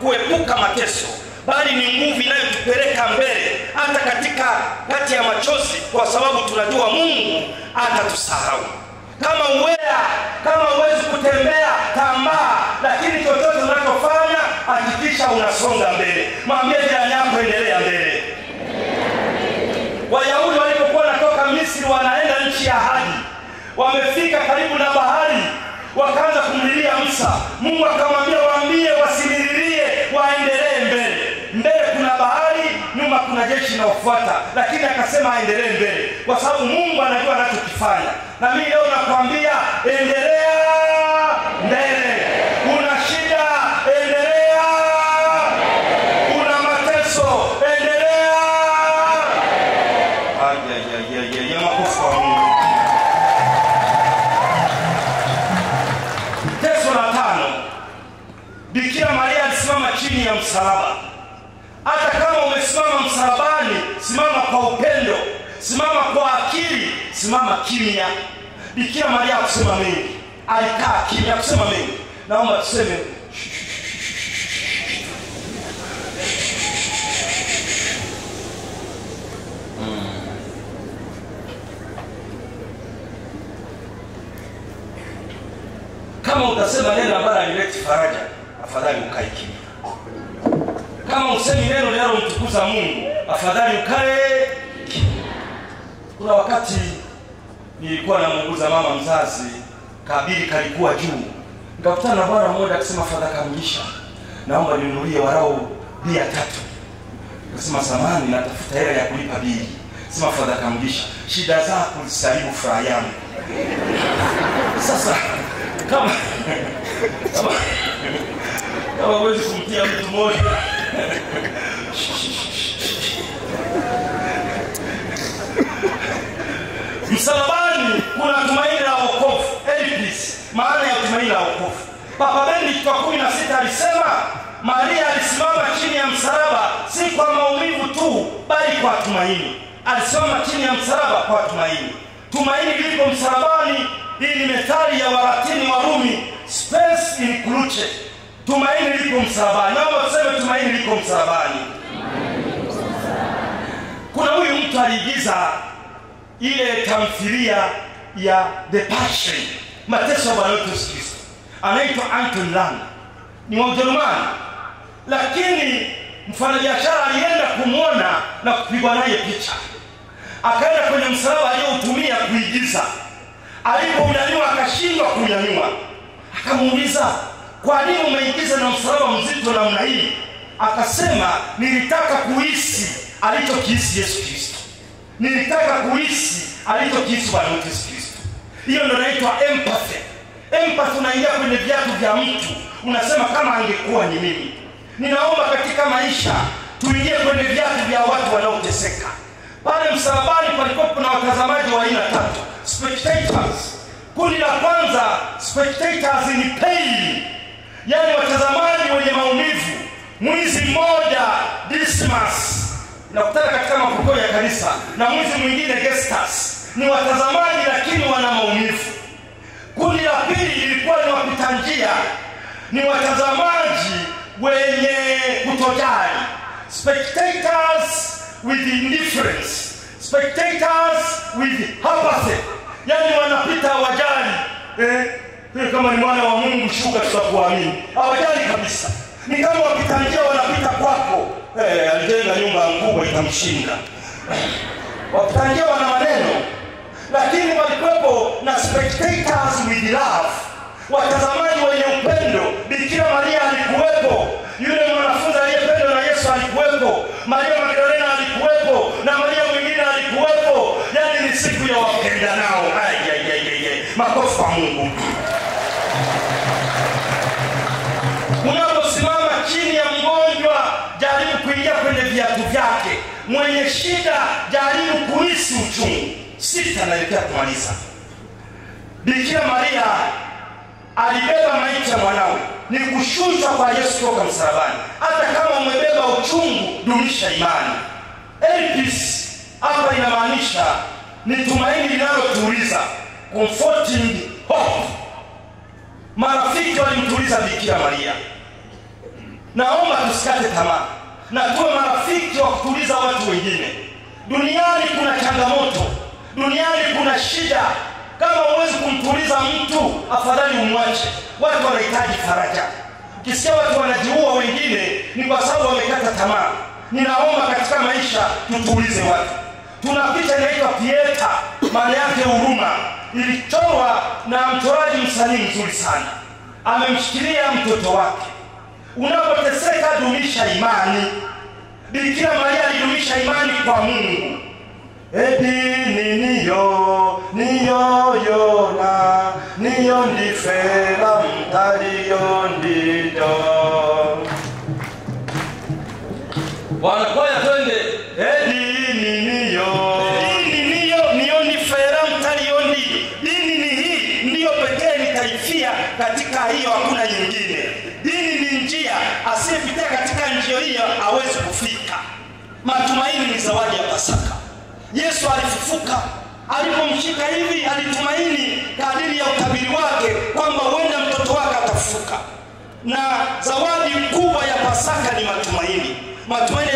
kuepuka mateso, bali ni nguvu inayotupeleka mbele hata katika kati ya machozi, kwa sababu tunajua Mungu atatusahau. Kama huwezi kutembea, tambaa, lakini chochote unachofanya hakikisha unasonga mbele. Mwambie jirani yako, endelea mbele. Wayahudi walipokuwa wanatoka Misri wanaenda nchi ya ahadi, wamefika karibu na bahari, wakaanza kumlilia Musa. Mungu akamwambia waambie wasimlilie, waendelee mbele. Mbele kuna bahari, nyuma kuna jeshi linalofuata, lakini akasema aendelee mbele kwa sababu Mungu anajua anachokifanya. Na mimi leo nakwambia endelea mbele. Una shida, endelea. Una mateso, endelea. Ya makofi kwa Mungu. Teso la 5. Bikira Maria alisimama chini ya msalaba. Hata kama umesimama msalabani, simama kwa upendo, simama kwa akili, simama kimya. Bikira Maria kusema mengi, alikaa kimya kusema mengi. Naomba tuseme kama utasema neno ambalo halileti faraja, afadhali ukae kimya. Kama usemi neno linalomtukuza Mungu, afadhali ukae kimya. Kuna wakati nilikuwa namuuguza mama mzazi, kabili kalikuwa juu. Nikakutana na bwana mmoja akisema, "Fadha Kamilisha, naomba ninunulie warau bia 3." Nikasema, "Samahani, natafuta hela ya kulipa bili." Sema, "Fadha Kamilisha, shida zako zisaribu furaha yangu." Sasa kama huwezi kumtia mtu mmoja msalabani, kuna tumaini la wokovu. Elpis, maana ya tumaini la wokovu. Papa Benedict wa 16 alisema Maria alisimama chini ya msalaba si kwa maumivu tu, bali kwa tumaini. Alisimama chini ya msalaba kwa tumaini. Tumaini liko msalabani. Hii ni methali ya Walatini Warumi, spes in cruce. Tumaini liko msalabani. Naomba tuseme tumaini liko msalabani. Kuna huyu mtu aliigiza ile tamthilia ya The Passion, mateso ya Bwana wetu Yesu Kristo. Anaitwa Anton Lang, ni wa Ujerumani, lakini mfanyabiashara alienda kumwona na kupigwa naye picha. Akaenda kwenye msalaba aliyoutumia kuigiza. Alipounyanyua akashindwa kunyanyua. Akamuuliza, "Kwa nini umeigiza na msalaba mzito namna hii?" Akasema, "Nilitaka kuhisi alichokihisi Yesu Kristo. Nilitaka kuhisi alichokihisi Bwana wetu Yesu Kristo." Hiyo ndio inaitwa empathy. Empathy, unaingia kwenye viatu vya mtu, unasema kama angekuwa ni mimi. Ninaomba katika maisha tuingie kwenye viatu vya watu wanaoteseka. Pale msalabani palikuwa kuna watazamaji wa aina 3. Spectators. Kundi la kwanza, spectators in pain, yani watazamaji wenye maumivu. Mwizi mmoja, Dismas, nakutana katika mapokeo ya kanisa, na mwizi mwingine, Gestas, ni watazamaji lakini wana maumivu. Kundi la pili ilikuwa ni wapita njia, ni watazamaji wenye kutojali. Spectators with indifference, spectators with apathy, yani wanapita wajali. Kama ni mwana wa Mungu shuka tutakuamini. Hawajali kabisa. Ni kama wapita njia wanapita kwako. Alijenga nyumba kubwa itamshinda. Wapita njia wana maneno, lakini walikuwepo na spectators with love, watazamaji wenye upendo. Bikira Maria alikuwepo, yule mwanafunzi aliyependwa na Yesu alikuwepo, Maria Magdalena alikuwepo, na Maria mwingine alikuwepo. Yani ni siku ya wapendanao. Makofi kwa Mungu. Unaposimama chini ya mgonjwa, jaribu kuingia kwenye viatu vyake. Mwenye shida, jaribu kuhisi uchungu. 6 naelekea kumaliza. Bikira Maria alibeba maiti ya mwanawe. Ni kushushwa kwa Yesu kutoka msalabani. Hata kama umebeba uchungu, dumisha imani. Elpis hapa inamaanisha ni tumaini linalotuliza, comforting hope. Marafiki walimtuliza Bikira Maria. Naomba tusikate tamaa na tuwe marafiki wa kutuliza watu wengine. Duniani kuna changamoto, duniani kuna shida. Kama huwezi kumtuliza mtu, afadhali umwache. Watu wanahitaji faraja. Ukisikia watu wanajiua wengine, ni kwa sababu wamekata tamaa. Ninaomba katika maisha tutulize watu. Tuna picha inaitwa Pieta, maana yake huruma. Ilichorwa na mchoraji msanii mzuri sana. Amemshikilia mtoto wake. Unapoteseka, dumisha imani. Bikira Maria alidumisha imani kwa Mungu. Edini niyo yona niyo ndifera mtaliyo ndido. Wanakwaya twende. Edini niyo ndifera mtaliyo ndido. Dini ni hii, ndiyo pekee nitaifia, katika hiyo hakuna nyingine. Dini ni njia, asiyepitia katika njia hiyo hawezi kufika. Matumaini ni zawadi ya Pasaka. Yesu alifufuka, alipomshika hivi alitumaini kadiri ya utabiri wake kwamba huenda mtoto wake atafufuka. Na zawadi kubwa ya Pasaka ni matumaini. Matumaini